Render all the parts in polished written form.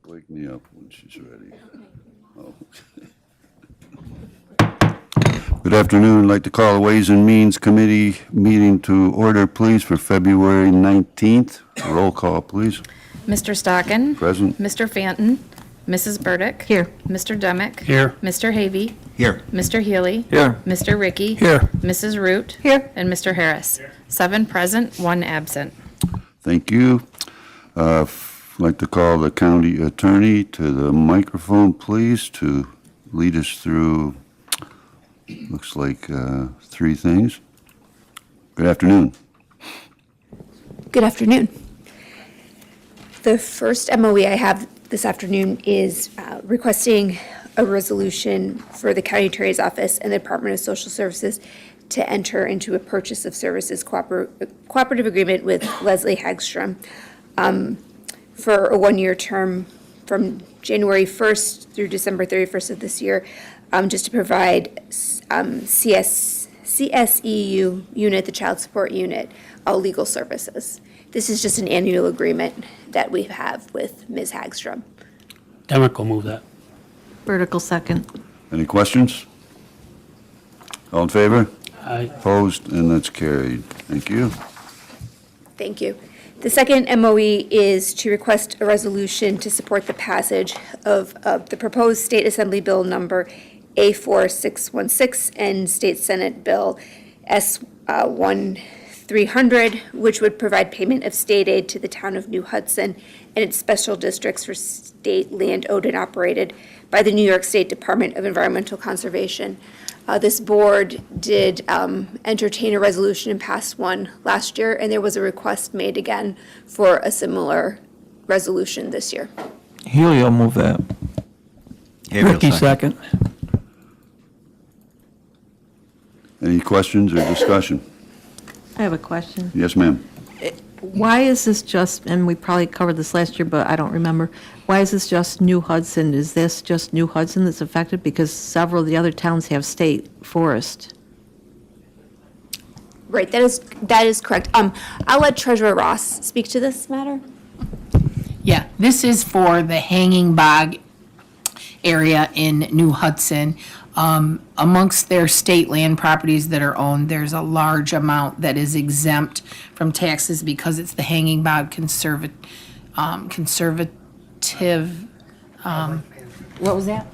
Wake me up when she's ready. Oh. Good afternoon. I'd like to call the Ways and Means Committee meeting to order, please, for February 19th. Roll call, please. Mr. Stockin. Present. Mr. Fanton. Mrs. Burdick. Here. Mr. Demick. Here. Mr. Havey. Here. Mr. Healy. Here. Mr. Ricky. Here. Mrs. Root. Here. And Mr. Harris. 7 present, 1 absent. Thank you. I'd like to call the county attorney to the microphone, please, to lead us through, looks like 3 things. Good afternoon. Good afternoon. The first MOE I have this afternoon is requesting a resolution for the County Attorney's Office and the Department of Social Services to enter into a purchase of services cooperative agreement with Leslie Hagstrom for a 1-year term from January 1st through December 31st of this year, just to provide CSEU unit, the child support unit, legal services. This is just an annual agreement that we have with Ms. Hagstrom. Demick will move that. Vertical second. Any questions? All in favor? Aye. Opposed? And that's carried. Thank you. Thank you. The second MOE is to request a resolution to support the passage of the proposed State Assembly Bill number A4616 and State Senate Bill S1300, which would provide payment of state aid to the town of New Hudson and its special districts for state land owned and operated by the New York State Department of Environmental Conservation. This board did entertain a resolution and pass one last year, and there was a request made again for a similar resolution this year. Healy will move that. Ricky second. Any questions or discussion? I have a question. Yes, ma'am. Why is this just, and we probably covered this last year, but I don't remember, why is this just New Hudson? Is this just New Hudson that's affected? Because several of the other towns have state forest. Right, that is correct. I'll let Treasurer Ross speak to this matter. Yeah, this is for the Hanging Bog area in New Hudson. Amongst their state land properties that are owned, there's a large amount that is exempt from taxes because it's the Hanging Bog conservative, what was that?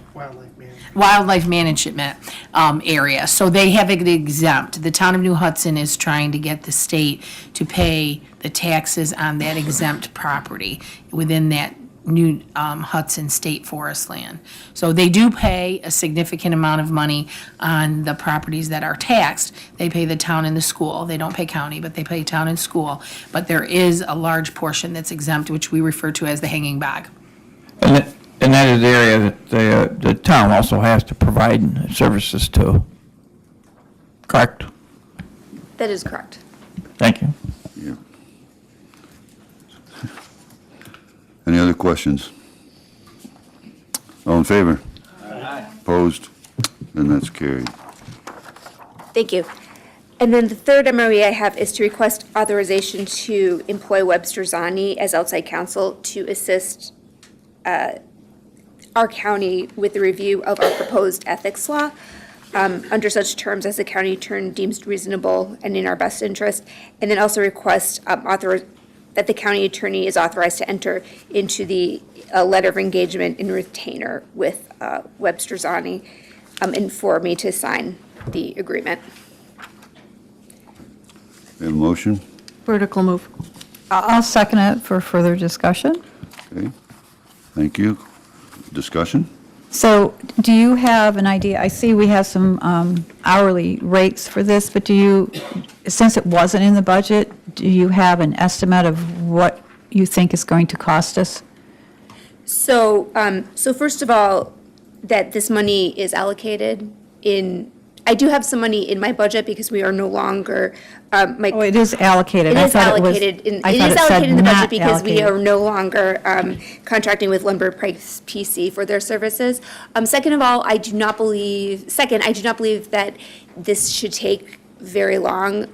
Wildlife management area. So they have it exempt. The town of New Hudson is trying to get the state to pay the taxes on that exempt property within that New Hudson State Forest land. So they do pay a significant amount of money on the properties that are taxed. They pay the town and the school. They don't pay county, but they pay town and school. But there is a large portion that's exempt, which we refer to as the Hanging Bog. And that is the area that the town also has to provide services to. Correct? That is correct. Thank you. Yeah. Any other questions? All in favor? Aye. Opposed? And that's carried. Thank you. And then the third MOE I have is to request authorization to employ Webster Zani as outside counsel to assist our county with the review of our proposed ethics law under such terms as the county attorney deems reasonable and in our best interest, and then also request that the county attorney is authorized to enter into the letter of engagement and retainer with Webster Zani and for me to sign the agreement. We have a motion? Vertical move. I'll second it for further discussion. Okay. Thank you. Discussion? So do you have an idea, I see we have some hourly rates for this, but do you, since it wasn't in the budget, do you have an estimate of what you think is going to cost us? So first of all, that this money is allocated I do have some money in my budget because we are no longer, Oh, it is allocated. It I is thought it was- allocated, I it thought is said allocated in the budget not because we allocated. are no longer contracting with Lumber Price PC for their services. Second, I do not believe that this should take very long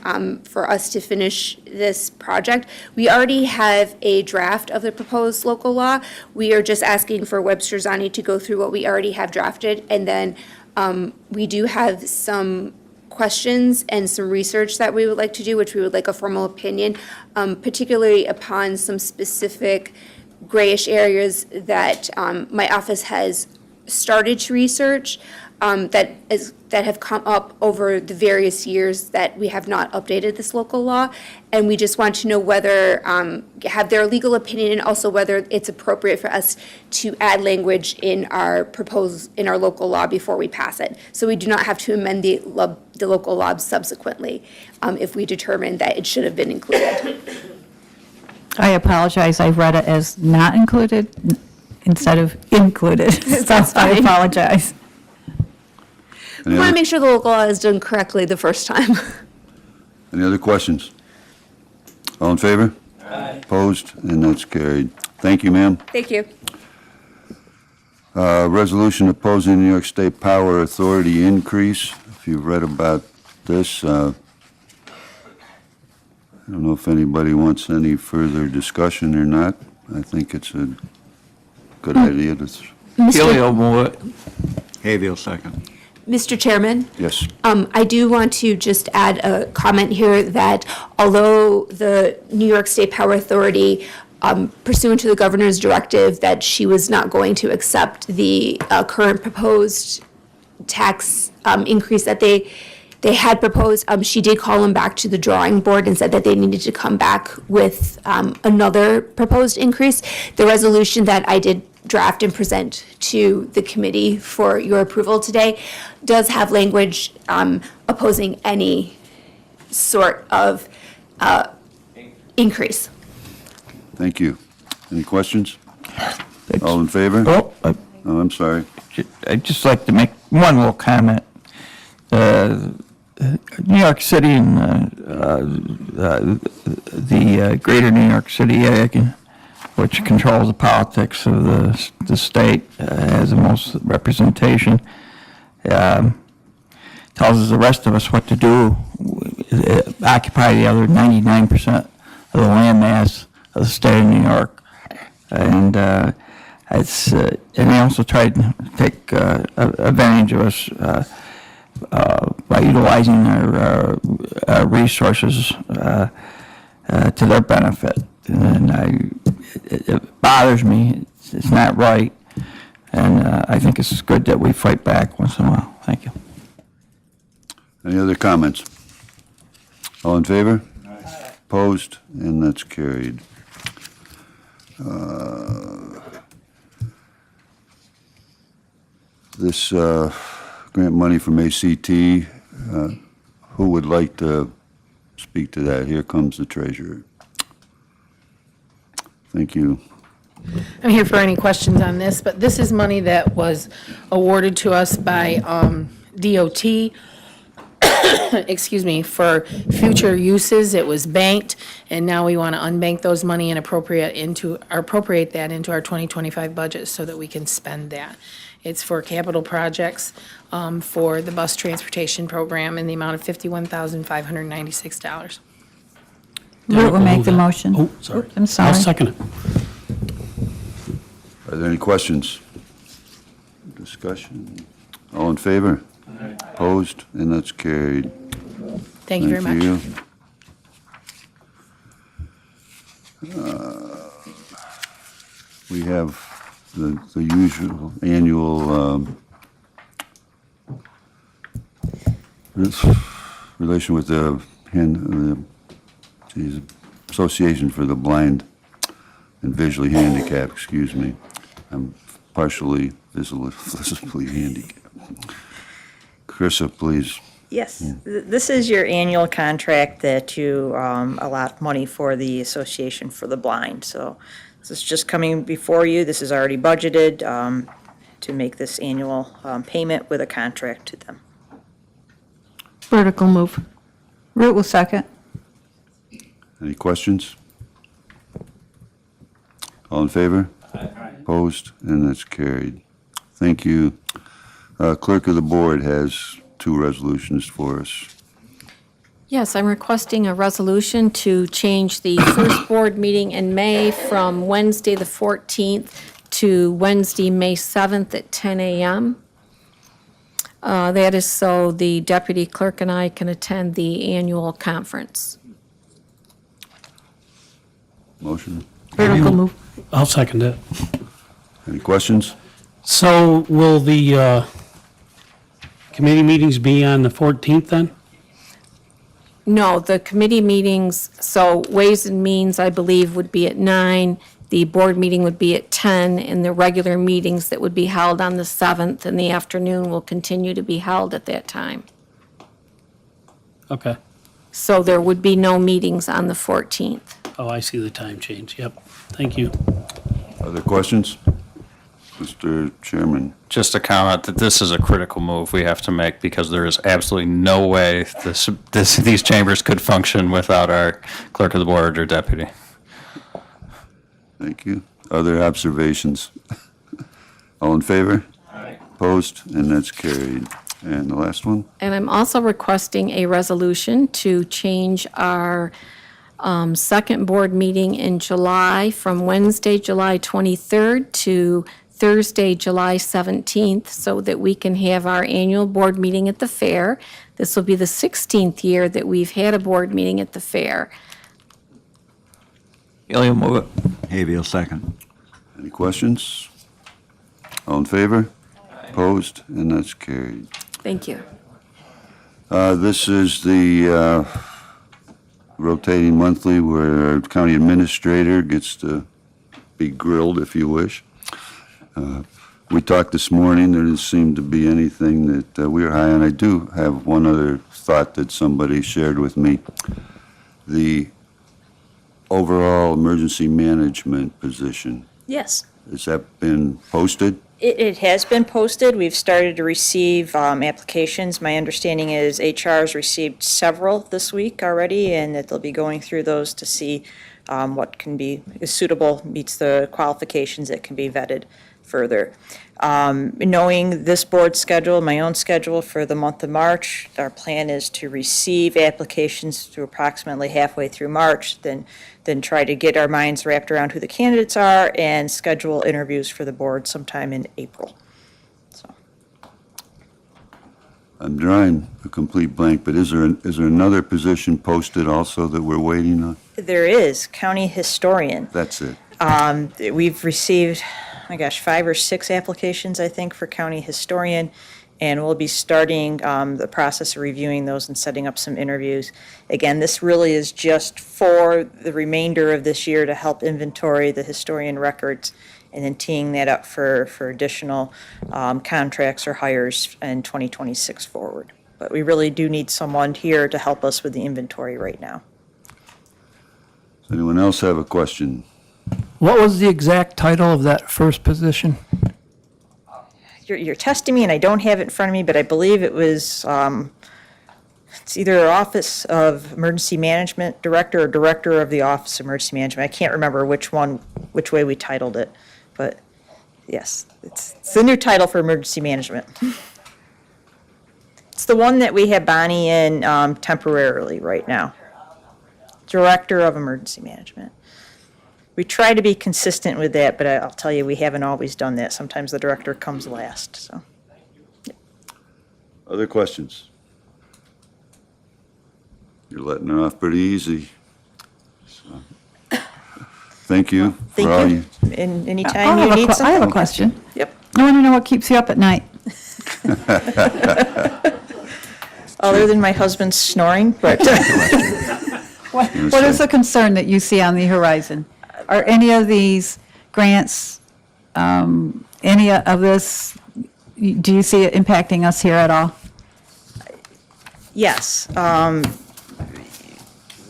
for us to finish this project. We already have a draft of the proposed local law. We are just asking for Webster Zani to go through what we already have drafted, and then we do have some questions and some research that we would like to do, which we would like a formal opinion, particularly upon some specific grayish areas that my office has started to research that have come up over the various years that we have not updated this local law. And we just want to know whether, have their legal opinion, and also whether it's appropriate for us to add language in our local law before we pass it. So we do not have to amend the local law subsequently if we determine that it should have been included. I apologize, I read it as not included instead of included. So That's I fine. apologize. We want to make sure the local law is done correctly the first time. Any other questions? All in favor? Aye. Opposed? And that's carried. Thank you, ma'am. Thank you. Resolution opposing New York State Power Authority increase. If you've read about this, I don't know if anybody wants any further discussion or not. I think it's a good idea to, Keely will move it. Hayfield, second. Mr. Chairman? yes. I do want to just add a comment here that although the New York State Power Authority, pursuant to the governor's directive that she was not going to accept the current proposed tax increase that they had proposed, she did call them back to the drawing board and said that they needed to come back with another proposed increase. The resolution that I did draft and present to the committee for your approval today does have language opposing any sort of increase. Thank you. Any questions? All in favor? Oh, Oh, I'm sorry. I'd just like to make one little comment. New York City and the greater New York City area, which controls the politics of the state, has the most representation, tells us the rest of us what to do, occupy the other 99% of the land mass of the state of New York. And and they also tried to take advantage of us by utilizing our resources to their benefit. And it bothers me. It's not right. And I think it's good that we fight back once in a while. Thank you. Any other comments? All in favor? Aye. Opposed? And that's carried. This grant money from ACT, who would like to speak to that? Here comes the treasurer. Thank you. I'm here for any questions on this, but this is money that was awarded to us by DOT, excuse me, for future uses. It was banked, and now we want to unbank those money and appropriate that into our 2025 budget so that we can spend that. It's for capital projects for the bus transportation program in the amount of $51,596. Root will make the motion. Oh, sorry. I'm sorry. I'll second it. Are there any questions? Discussion? All in favor? Aye. Opposed? And that's carried. Thank you very much. you. We have the usual annual relation with the Association for the Blind and Visually Handicapped, excuse me. I'm partially visibly handicapped. Carissa, please. Yes, this is your annual contract that you allot money for the Association for the Blind. So this is just coming before you. This is already budgeted to make this annual payment with a contract to them. Vertical move. Root will second. Any questions? All in favor? Aye. Opposed? And that's carried. Thank you. Clerk of the Board has two resolutions for us. Yes, I'm requesting a resolution to change the first board meeting in May from Wednesday, the 14th, to Wednesday, May 7th at 10 a.m. That is so the deputy clerk and I can attend the annual conference. Motion? Vertical move. I'll second it. Any questions? So will the committee meetings be on the 14th then? No, the committee meetings, so Ways and Means, I believe, would be at 9, the board meeting would be at 10, and the regular meetings that would be held on the 7th in the afternoon will continue to be held at that time. Okay. So there would be no meetings on the 14th. Oh, I see the time change. Yep. Thank you. Other questions? Mr. Chairman? Just a comment that this is a critical move we have to make because there is absolutely no way these chambers could function without our clerk of the board or deputy. Thank you. Other observations? All in favor? Aye. Opposed? And that's carried. And the last one? And I'm also requesting a resolution to change our second board meeting in July from Wednesday, July 23rd to Thursday, July 17th, so that we can have our annual board meeting at the fair. This will be the 16th year that we've had a board meeting at the fair. Haley will move it. Havey will second. Any questions? All in favor? Opposed? And that's carried. Thank you. This is the rotating monthly where our county administrator gets to be grilled, if you wish. We talked this morning, there didn't seem to be anything that we were high on. I do have one other thought that somebody shared with me. The overall emergency management position, Yes. has that been posted? It has been posted. We've started to receive applications. My understanding is HR has received several this week already, and that they'll be going through those to see what can be is suitable, meets the qualifications that can be vetted further. Knowing this board's schedule, my own schedule for the month of March, our plan is to receive applications to approximately halfway through March, then try to get our minds wrapped around who the candidates are and schedule interviews for the board sometime in April. So, I'm drawing a complete blank, but is there another position posted also that we're waiting on? there is county historian. That's it. We've received, my gosh, 5 or 6 applications, I think, for county historian, and we'll be starting the process of reviewing those and setting up some interviews. Again, this really is just for the remainder of this year to help inventory the historian records, and then teeing that up for additional contracts or hires in 2026 forward. But we really do need someone here to help us with the inventory right now. Does anyone else have a question? What was the exact title of that first position? You're testing me, and I don't have it in front of me, but I believe it was, it's either Office of Emergency Management Director or Director of the Office of Emergency Management. I can't remember which way we titled it, but yes, it's the new title for emergency management. It's the one that we have Bonnie in temporarily right now. Director of Emergency Management. We try to be consistent with that, but I'll tell you, we haven't always done that. Sometimes the director comes last, so. Other questions? You're letting it off pretty easy. So, thank you for all you. Thank you. And anytime you need I have a something. question. Yep. I want to know what keeps you up at night. Other than my husband snoring, but What is the concern that you see on the horizon? Are any of these grants, any of this, do you see it impacting us here at all? yes.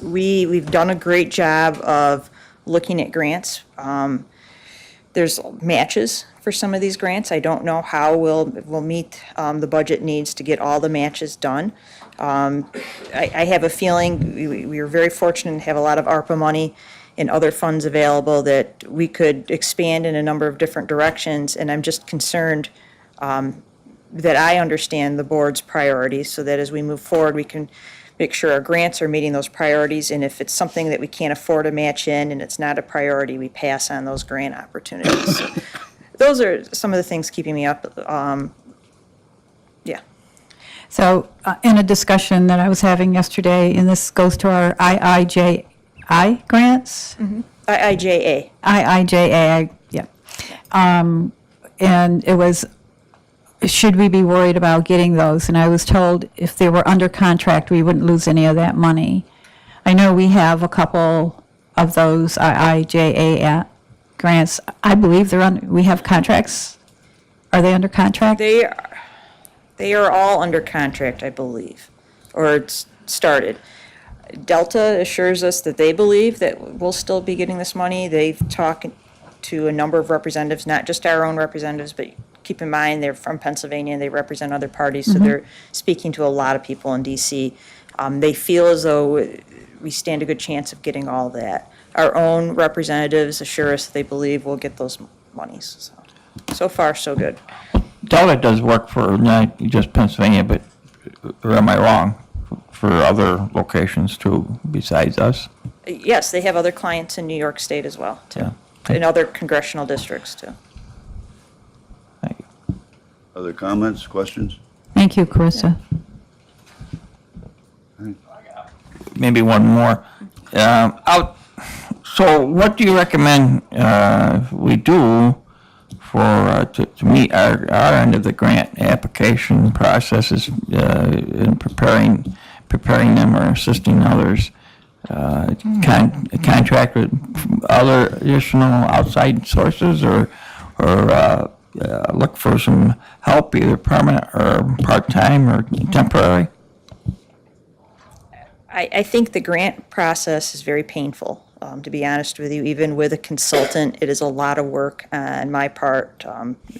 We've done a great job of looking at grants. There's matches for some of these grants. I don't know how we'll meet the budget needs to get all the matches done. I have a feeling we were very fortunate to have a lot of ARPA money and other funds available that we could expand in a number of different directions, and I'm just concerned that I understand the board's priorities so that as we move forward, we can make sure our grants are meeting those priorities, and if it's something that we can't afford to match in and it's not a priority, we pass on those grant opportunities. So those are some of the things keeping me up. Yeah. So in a discussion that I was having yesterday, and this goes to our IIJI grants? IIJA. IIJA, yeah. And it was, should we be worried about getting those? And I was told if they were under contract, we wouldn't lose any of that money. I know we have a couple of those IIJA grants. I believe they're on, we have contracts. Are they under contract? They are all under contract, I believe, or it's started. Delta assures us that they believe that we'll still be getting this money. They've talked to a number of representatives, not just our own representatives, but keep in mind, they're from Pennsylvania, and they represent other parties, so they're speaking to a lot of people in DC. They feel as though we stand a good chance of getting all that. Our own representatives assure us that they believe we'll get those monies. So far, so good. Delta does work for not just Pennsylvania, but, or am I wrong, for other locations too, besides us? Yes, they have other clients in New York State as well, too, Yeah. in other congressional districts, too. Thank you. Other comments, questions? Thank you, Carissa. Maybe one more. So what do you recommend we do for, to meet our end of the grant application processes in preparing them or assisting others? Contract with other additional outside sources or look for some help, either permanent or part-time or temporary? I think the grant process is very painful, to be honest with you. Even with a consultant, it is a lot of work on my part,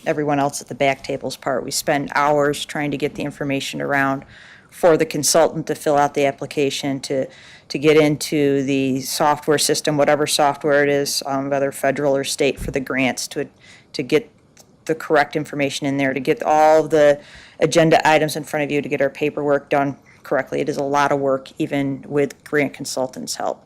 everyone else at the back table's part. We spend hours trying to get the information around for the consultant to fill out the application, to get into the software system, whatever software it is, whether federal or state, for the grants, to get the correct information in there, to get all of the agenda items in front of you, to get our paperwork done correctly. It is a lot of work, even with grant consultants' help.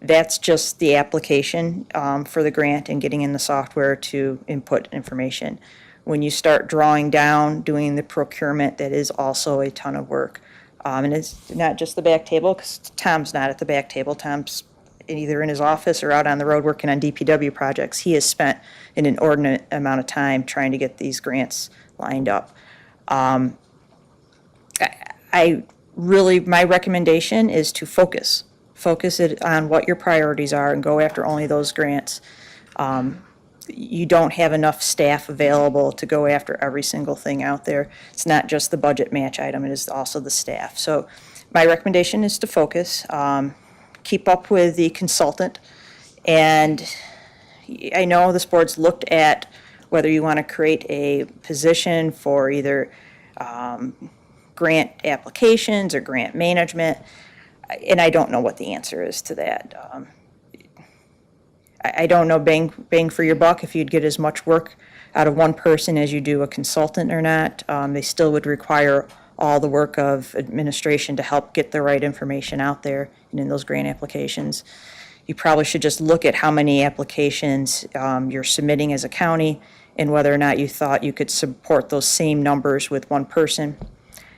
That's just the application for the grant and getting in the software to input information. When you start drawing down, doing the procurement, that is also a ton of work. And it's not just the back table, because Tom's not at the back table. Tom's either in his office or out on the road working on DPW projects. He has spent an inordinate amount of time trying to get these grants lined up. My recommendation is to focus it on what your priorities are and go after only those grants. You don't have enough staff available to go after every single thing out there. It's not just the budget match item, it is also the staff. So my recommendation is to focus, keep up with the consultant, and I know this board's looked at whether you want to create a position for either grant applications or grant management, and I don't know what the answer is to that. I don't know bang for your buck if you'd get as much work out of one person as you do a consultant or not. They still would require all the work of administration to help get the right information out there and in those grant applications. You probably should just look at how many applications you're submitting as a county and whether or not you thought you could support those same numbers with one person.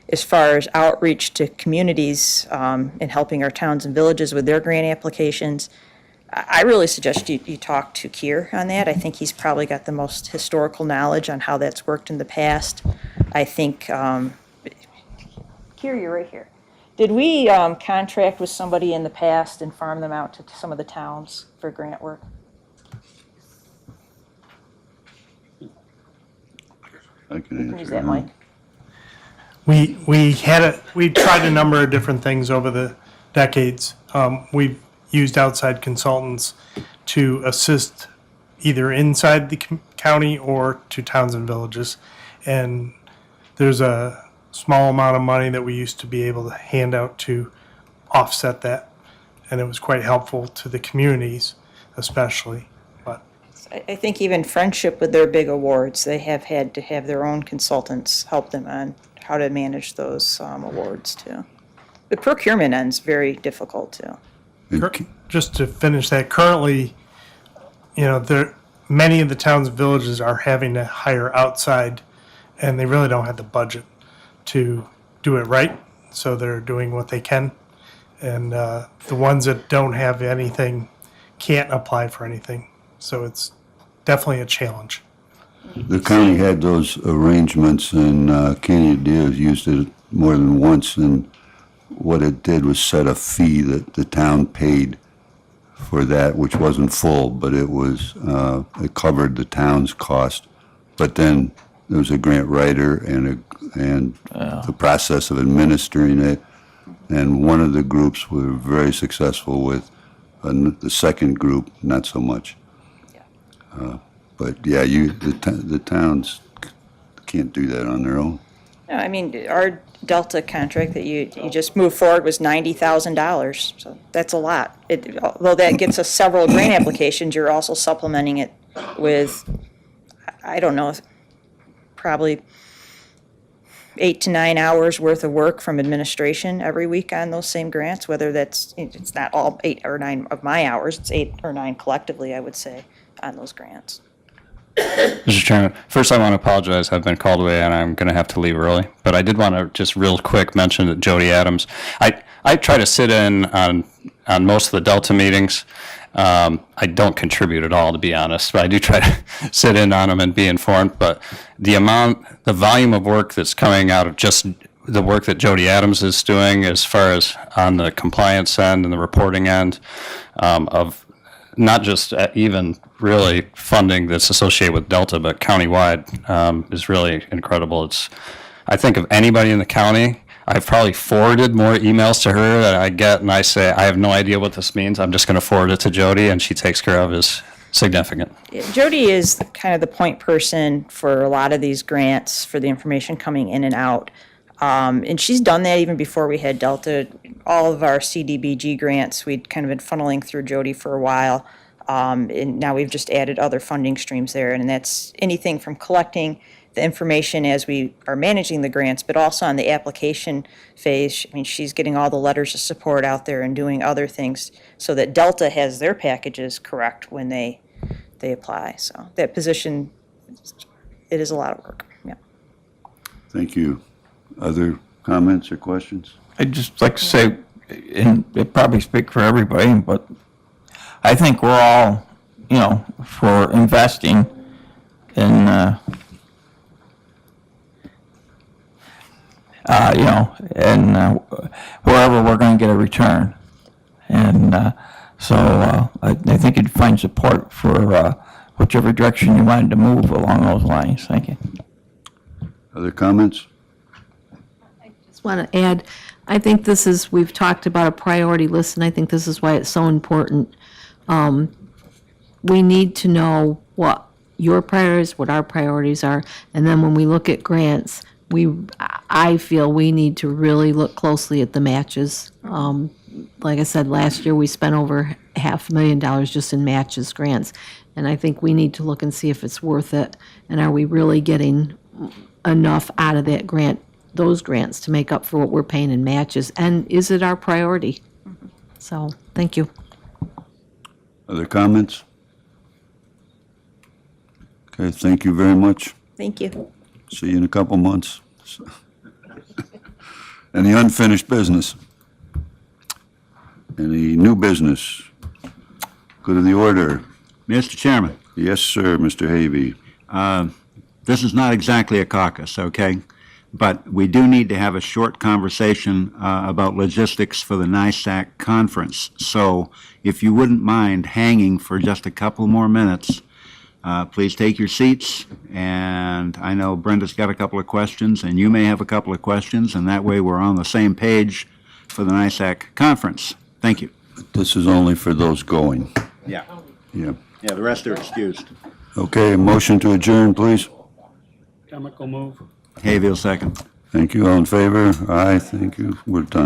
As far as outreach to communities and helping our towns and villages with their grant applications, I really suggest you talk to Keir on that. I think he's probably got the most historical knowledge on how that's worked in the past. I think, Keir, you're right here. Did we contract with somebody in the past and farm them out to some of the towns for grant work? I can Use answer that, that. Mike. We tried a number of different things over the decades. We've used outside consultants to assist either inside the county or to towns and villages. And there's a small amount of money that we used to be able to hand out to offset that. And it was quite helpful to the communities especially. But I think even Friendship with their big awards, they have had to have their own consultants help them on how to manage those awards too. the procurement end's very difficult too. Just to finish that, currently, many of the towns and villages are having to hire outside, and they really don't have the budget to do it right, so they're doing what they can. And the ones that don't have anything can't apply for anything, so it's definitely a challenge. The county had those arrangements, and Canyon Diaz used it more than once, and what it did was set a fee that the town paid for that, which wasn't full, but it was, it covered the town's cost. But then there was a grant writer and the process of administering it, and one of the groups were very successful with, the second group, not so much. But yeah, the towns can't do that on their own. No, I mean, our Delta contract that you just moved forward was $90,000, so that's a lot. Although that gets us several grant applications, you're also supplementing it with, I don't know, probably 8 to 9 hours worth of work from administration every week on those same grants, whether it's not all 8 or 9 of my hours, it's 8 or 9 collectively, I would say, on those grants. Mr. Chairman, first I want to apologize. I've been called away and I'm going to have to leave early. But I did want to just real quick mention that Jody Adams, I try to sit in on most of the Delta meetings. I don't contribute at all, to be honest, but I do try to sit in on them and be informed. But the volume of work that's coming out of just the work that Jody Adams is doing as far as on the compliance end and the reporting end of not just even really funding that's associated with Delta, but countywide is really incredible. I think of anybody in the county, I've probably forwarded more emails to her that I get, and I say, I have no idea what this means. I'm just going to forward it to Jody, and she takes care of is significant. Jody is kind of the point person for a lot of these grants, for the information coming in and out. And she's done that even before we had Delta. All of our CDBG grants, we'd kind of been funneling through Jody for a while. And now we've just added other funding streams there. And that's anything from collecting the information as we are managing the grants, but also on the application phase. I mean, she's getting all the letters of support out there and doing other things so that Delta has their packages correct when they apply. So that position, it is a lot of work. Yeah. Thank you. Other comments or questions? I'd just like to say, and it probably speak for everybody, but I think we're all, for investing in, wherever we're going to get a return. And so I think you'd find support for whichever direction you wanted to move along those lines. Thank you. Other comments? Just want to add, I think we've talked about a priority list, and I think this is why it's so important. We need to know what your priorities, what our priorities are, and then when we look at grants, I feel we need to really look closely at the matches. Like I said, last year, we spent over $500,000 just in matches grants, and I think we need to look and see if it's worth it, and are we really getting enough out of that grant, those grants, to make up for what we're paying in matches, and is it our priority? So, thank you. Other comments? Okay, thank you very much. Thank you. See you in a couple months. Any unfinished business? Any new business? Go to the order. Mr. Chairman, Yes, sir, Mr. Havey. this is not exactly a caucus, okay? But we do need to have a short conversation about logistics for the NISAC conference. So if you wouldn't mind hanging for just a couple more minutes, please take your seats. And I know Brenda's got a couple of questions, and you may have a couple of questions, and that way we're on the same page for the NISAC conference. Thank you. This is only for those going. Yeah. Yeah. Yeah, the rest are excused. Okay, motion to adjourn, please. Chemical move. Hayfield, second. Thank you. All in favor? Aye, thank you. We're done.